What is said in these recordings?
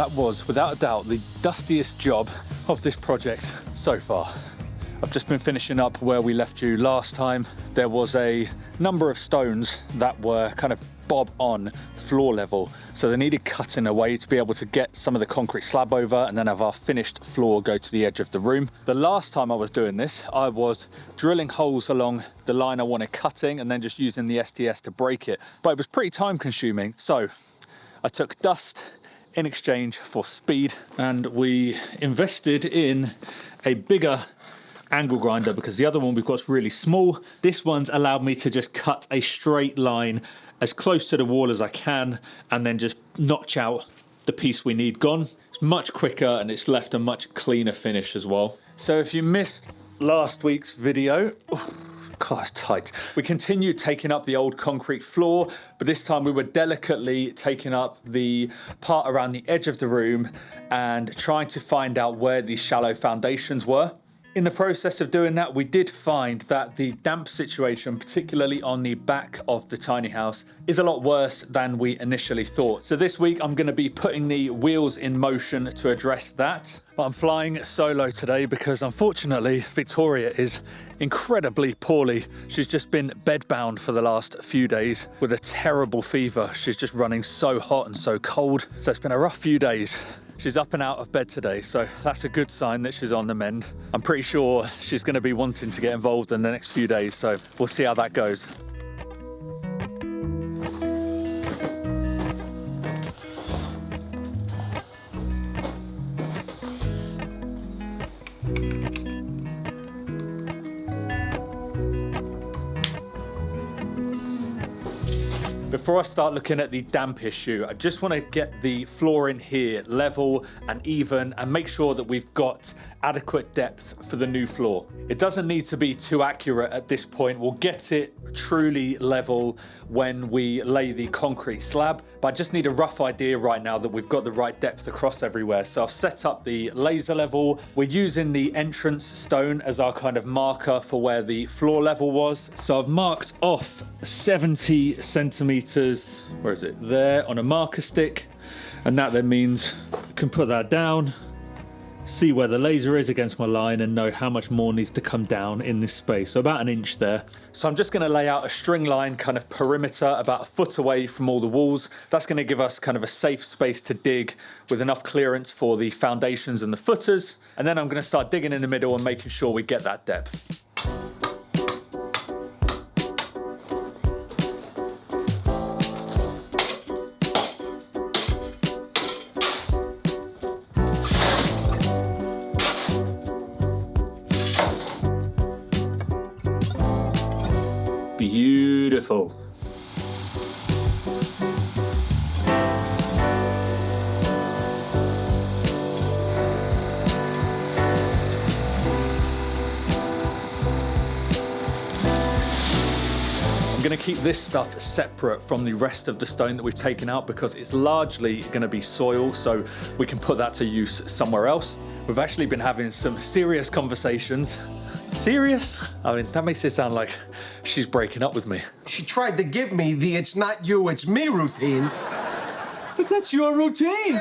that was without a doubt the dustiest job of this project so far. I've just been finishing up where we left you last time. There was a number of stones that were kind of bob on floor level, so they needed cutting away to be able to get some of the concrete slab over and then have our finished floor go to the edge of the room. The last time I was doing this, I was drilling holes along the line I wanted cutting and then just using the STS to break it, but it was pretty time consuming, so I took dust in exchange for speed, and we invested in a bigger angle grinder because the other one we've got is really small. This one's allowed me to just cut a straight line as close to the wall as I can and then just notch out the piece we need gone. It's much quicker and it's left a much cleaner finish as well. So if you missed last week's video, God, it's tight. We continued taking up the old concrete floor, but this time we were delicately taking up the part around the edge of the room and trying to find out where these shallow foundations were. In the process of doing that, we did find that the damp situation, particularly on the back of the tiny house, is a lot worse than we initially thought. So this week I'm going to be putting the wheels in motion to address that. But I'm flying solo today because unfortunately Victoria is incredibly poorly. She's just been bedbound for the last few days with a terrible fever. She's just running so hot and so cold. So it's been a rough few days. She's up and out of bed today, so that's a good sign that she's on the mend. I'm pretty sure she's going to be wanting to get involved in the next few days, so we'll see how that goes. Before I start looking at the damp issue, I just want to get the floor in here level and even and make sure that we've got adequate depth for the new floor. It doesn't need to be too accurate at this point. We'll get it truly level when we lay the concrete slab, but I just need a rough idea right now that we've got the right depth across everywhere. So I've set up the laser level. We're using the entrance stone as our kind of marker for where the floor level was. So I've marked off 70 centimeters, where is it? There on a marker stick. And that then means I can put that down, see where the laser is against my line and know how much more needs to come down in this space. So about an inch there. So I'm just going to lay out a string line kind of perimeter about a foot away from all the walls. That's going to give us kind of a safe space to dig with enough clearance for the foundations and the footers. And then I'm going to start digging in the middle and making sure we get that depth. Beautiful. I'm going to keep this stuff separate from the rest of the stone that we've taken out because it's largely going to be soil, so we can put that to use somewhere else. We've actually been having some serious conversations. Serious? I mean, that makes it sound like she's breaking up with me. She tried to give me the "it's not you, it's me" routine. But that's your routine.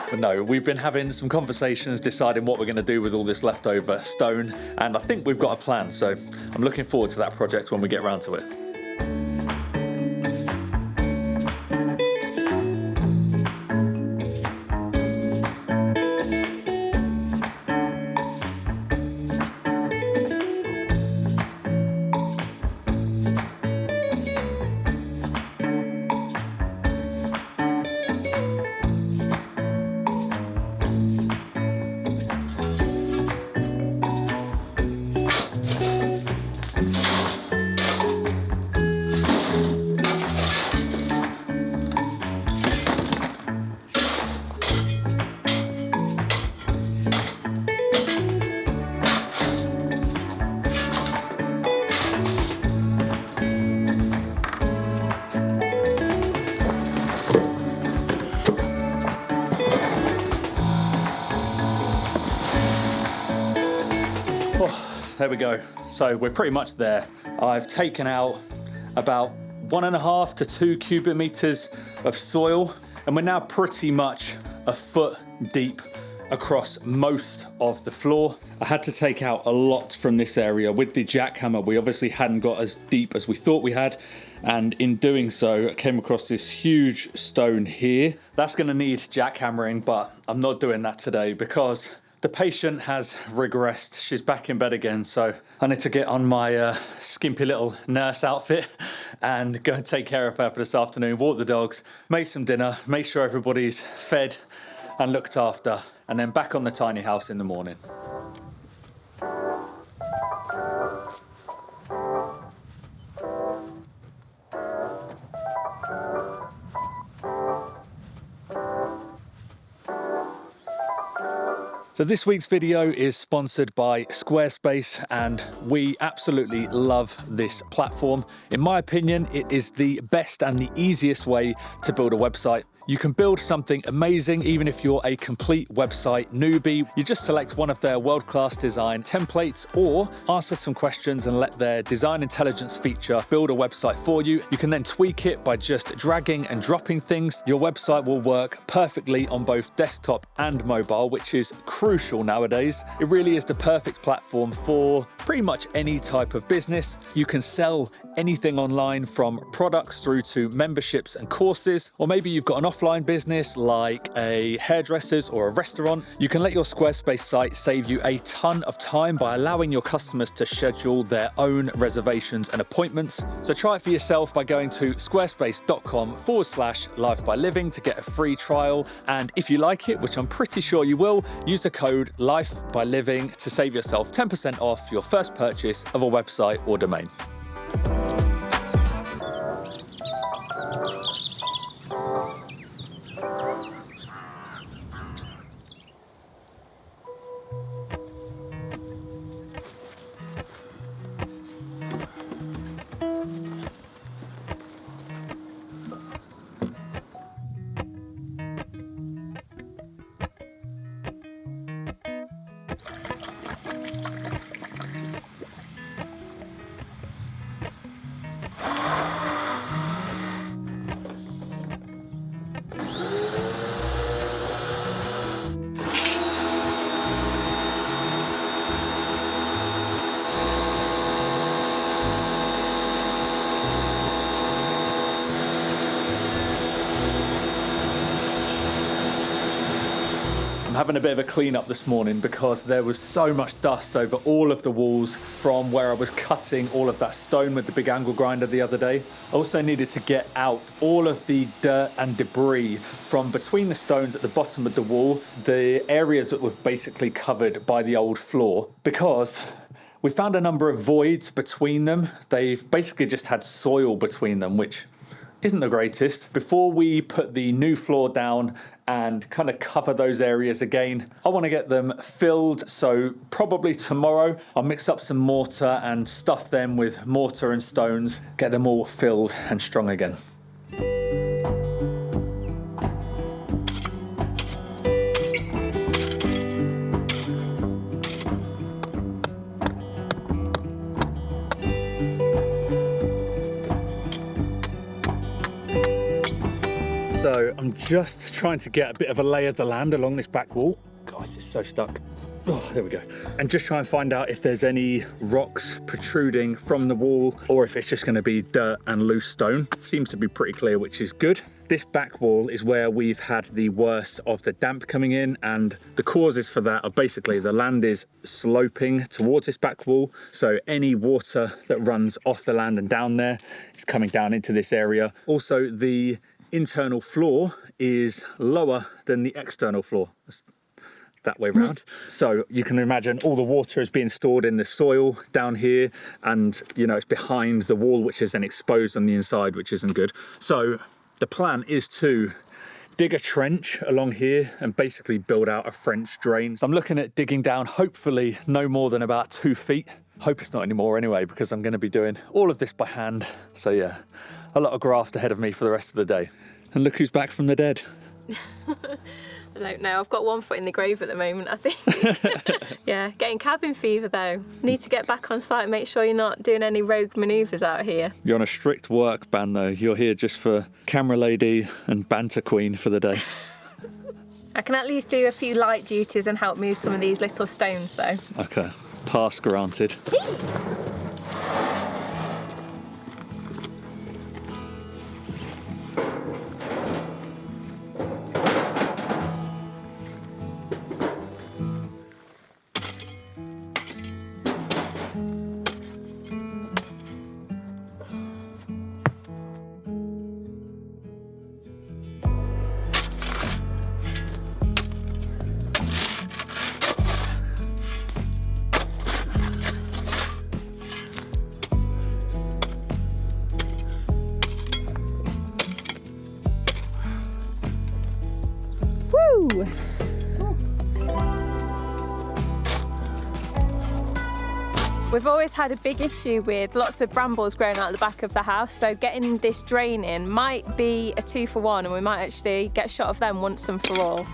But no, we've been having some conversations deciding what we're going to do with all this leftover stone, and I think we've got a plan, so I'm looking forward to that project when we get around to it. There we go. So we're pretty much there. I've taken out about 1.5 to 2 cubic meters of soil. And we're now pretty much a foot deep across most of the floor. I had to take out a lot from this area with the jackhammer. We obviously hadn't got as deep as we thought we had, and in doing so I came across this huge stone here. That's going to need jackhammering, but I'm not doing that today because the patient has regressed. She's back in bed again, so I need to get on my skimpy little nurse outfit and go and take care of her for this afternoon, walk the dogs, make some dinner, make sure everybody's fed and looked after, and then back on the tiny house in the morning. So this week's video is sponsored by Squarespace, and we absolutely love this platform. In my opinion, it is the best and the easiest way to build a website. You can build something amazing even if you're a complete website newbie. You just select one of their world-class design templates or answer some questions and let their design intelligence feature build a website for you. You can then tweak it by just dragging and dropping things. Your website will work perfectly on both desktop and mobile, which is crucial nowadays. It really is the perfect platform for pretty much any type of business. You can sell anything online, from products through to memberships and courses, or maybe you've got an offline business like a hairdresser's or a restaurant. You can let your Squarespace site save you a ton of time by allowing your customers to schedule their own reservations and appointments. So try it for yourself by going to squarespace.com/lifebyliving to get a free trial. And if you like it, which I'm pretty sure you will, use the code LIFEBYLIVING to save yourself 10% off your first purchase of a website or domain. I'm having a bit of a clean up this morning because there was so much dust over all of the walls from where I was cutting all of that stone with the big angle grinder the other day. I also needed to get out all of the dirt and debris from between the stones at the bottom of the wall, the areas that were basically covered by the old floor, because we found a number of voids between them. They've basically just had soil between them, which isn't the greatest. Before we put the new floor down and kind of cover those areas again, I want to get them filled. So probably tomorrow I'll mix up some mortar and stuff them with mortar and stones, get them all filled and strong again. So I'm just trying to get a bit of a lay of the land along this back wall. Guys, it's so stuck. Oh, there we go. And just try and find out if there's any rocks protruding from the wall or if it's just going to be dirt and loose stone. Seems to be pretty clear, which is good. This back wall is where we've had the worst of the damp coming in, and the causes for that are basically the land is sloping towards this back wall. So any water that runs off the land and down there is coming down into this area. Also, the internal floor is lower than the external floor, that way around. So you can imagine all the water is being stored in the soil down here, and you know, it's behind the wall, which is then exposed on the inside, which isn't good. So the plan is to dig a trench along here and basically build out a French drain. So I'm looking at digging down hopefully no more than about 2 feet. Hope it's not anymore anyway, because I'm going to be doing all of this by hand. So yeah, a lot of graft ahead of me for the rest of the day. And look who's back from the dead. I don't know, I've got one foot in the grave at the moment, I think. Yeah, getting cabin fever though. Need to get back on site and make sure you're not doing any rogue manoeuvres out here. You're on a strict work ban though. You're here just for camera lady and banter queen for the day. I can at least do a few light duties and help move some of these little stones though. Okay, pass granted. Woo! We've always had a big issue with lots of brambles growing out the back of the house, so getting this drain in might be a 2 for 1 and we might actually get shot of them once and for all.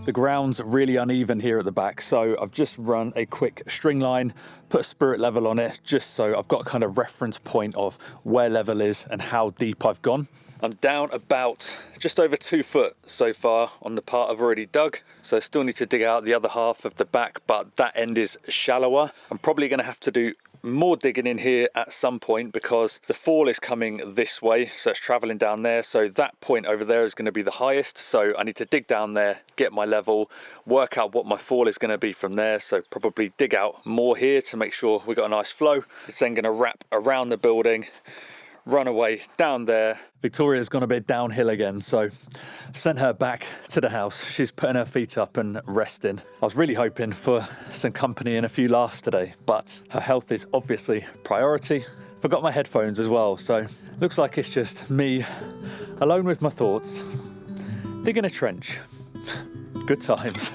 The ground's really uneven here at the back, so I've just run a quick string line, put a spirit level on it, just so I've got a kind of reference point of where level is and how deep I've gone. I'm down about just over 2 foot so far on the part I've already dug, so I still need to dig out the other half of the back, but that end is shallower. I'm probably going to have to do more digging in here at some point because the fall is coming this way, so it's traveling down there, so that point over there is going to be the highest, so I need to dig down there, get my level, work out what my fall is going to be from there, so probably dig out more here to make sure we got a nice flow. It's then going to wrap around the building, run away down there. Victoria's gone a bit downhill again, so sent her back to the house. She's putting her feet up and resting. I was really hoping for some company and a few laughs today, but her health is obviously priority. Forgot my headphones as well, so looks like it's just me alone with my thoughts, digging a trench. Good times.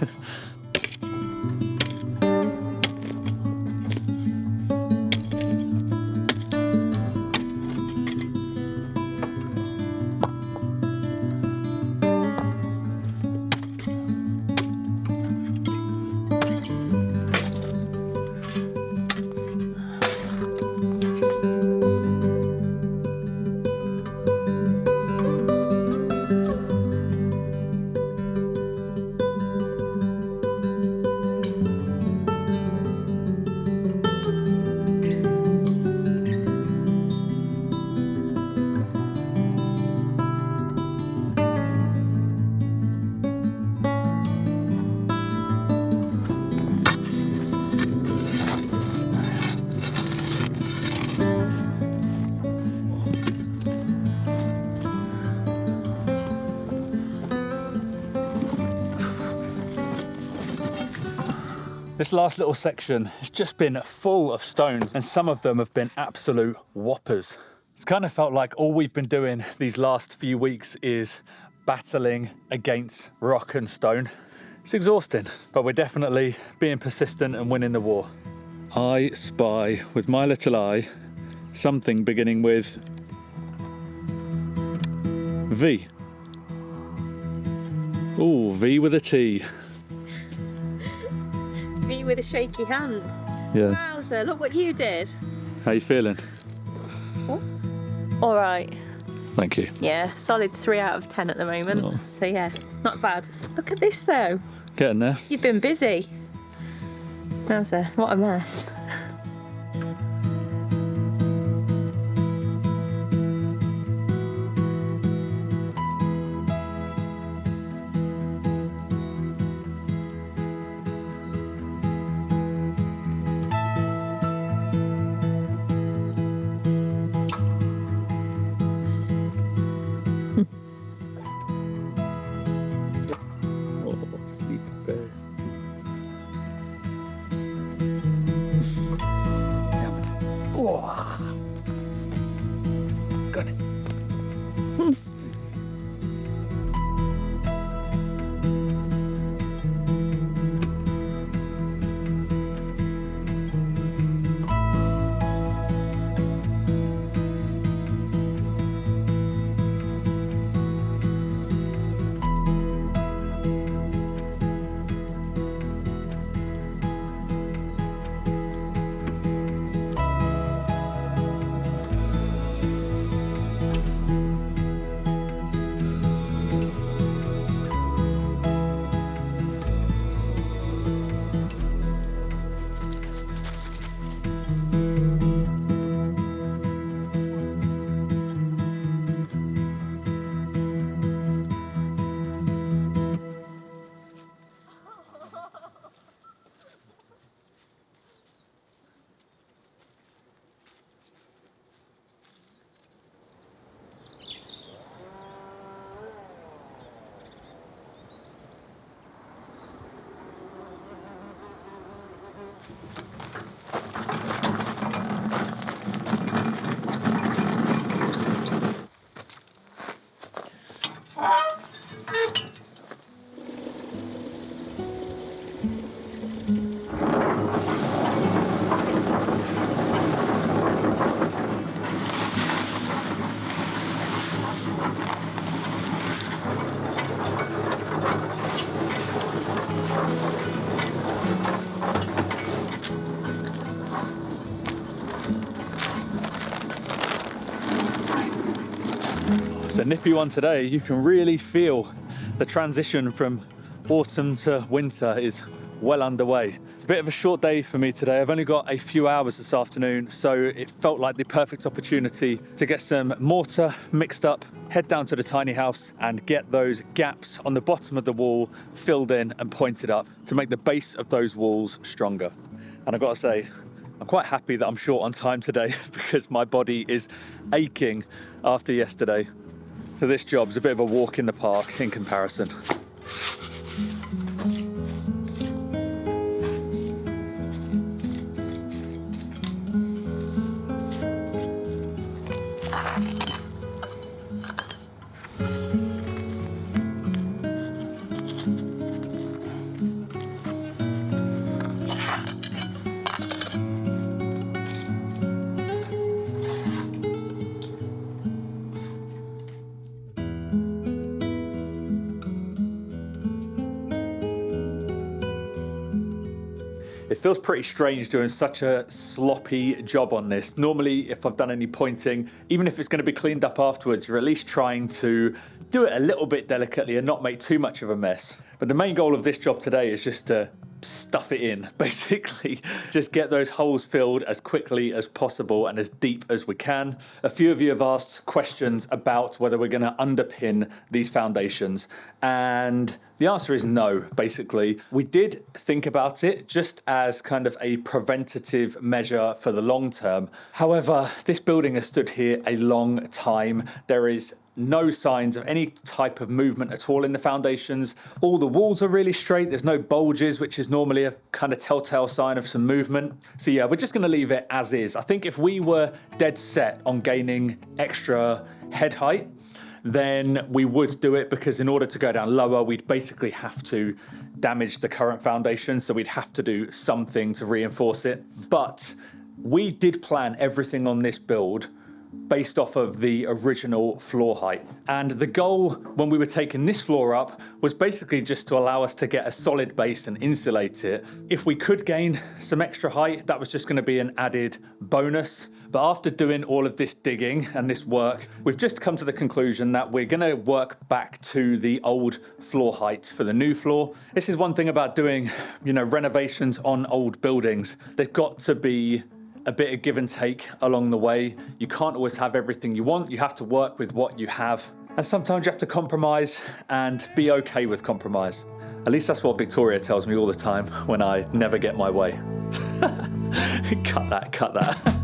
This last little section has just been full of stones, and some of them have been absolute whoppers. It's kind of felt like all we've been doing these last few weeks is battling against rock and stone. It's exhausting, but we're definitely being persistent and winning the war. I spy with my little eye something beginning with V. Ooh, V with a T. V with a shaky hand. Yeah. Wowzer, look what you did. How you feeling? Oh. All right. Thank you. Yeah, solid 3 out of 10 at the moment. Oh. So yeah, not bad. Look at this though. Getting there. You've been busy. Wowza, what a mess. Got it. It's a nippy one today. You can really feel the transition from autumn to winter is well underway. It's a bit of a short day for me today. I've only got a few hours this afternoon, so it felt like the perfect opportunity to get some mortar mixed up, head down to the tiny house and get those gaps on the bottom of the wall filled in and pointed up to make the base of those walls stronger. And I've got to say, I'm quite happy that I'm short on time today because my body is aching after yesterday. So this job's a bit of a walk in the park in comparison. It feels pretty strange doing such a sloppy job on this. Normally, if I've done any pointing, even if it's going to be cleaned up afterwards, you're at least trying to do it a little bit delicately and not make too much of a mess. But the main goal of this job today is just to stuff it in, basically. Just get those holes filled as quickly as possible and as deep as we can. A few of you have asked questions about whether we're going to underpin these foundations, and the answer is no, basically. We did think about it just as kind of a preventative measure for the long term. However, this building has stood here a long time. There is no signs of any type of movement at all in the foundations. All the walls are really straight. There's no bulges, which is normally a kind of telltale sign of some movement. So yeah, we're just going to leave it as is. I think if we were dead set on gaining extra head height, then we would do it, because in order to go down lower, we'd basically have to damage the current foundation. So we'd have to do something to reinforce it. But we did plan everything on this build based off of the original floor height. And the goal when we were taking this floor up was basically just to allow us to get a solid base and insulate it. If we could gain some extra height, that was just going to be an added bonus. But after doing all of this digging and this work, we've just come to the conclusion that we're going to work back to the old floor heights for the new floor. This is one thing about doing, renovations on old buildings. There's got to be a bit of give and take along the way. You can't always have everything you want. You have to work with what you have. And sometimes you have to compromise and be okay with compromise. At least that's what Victoria tells me all the time when I never get my way. Cut that.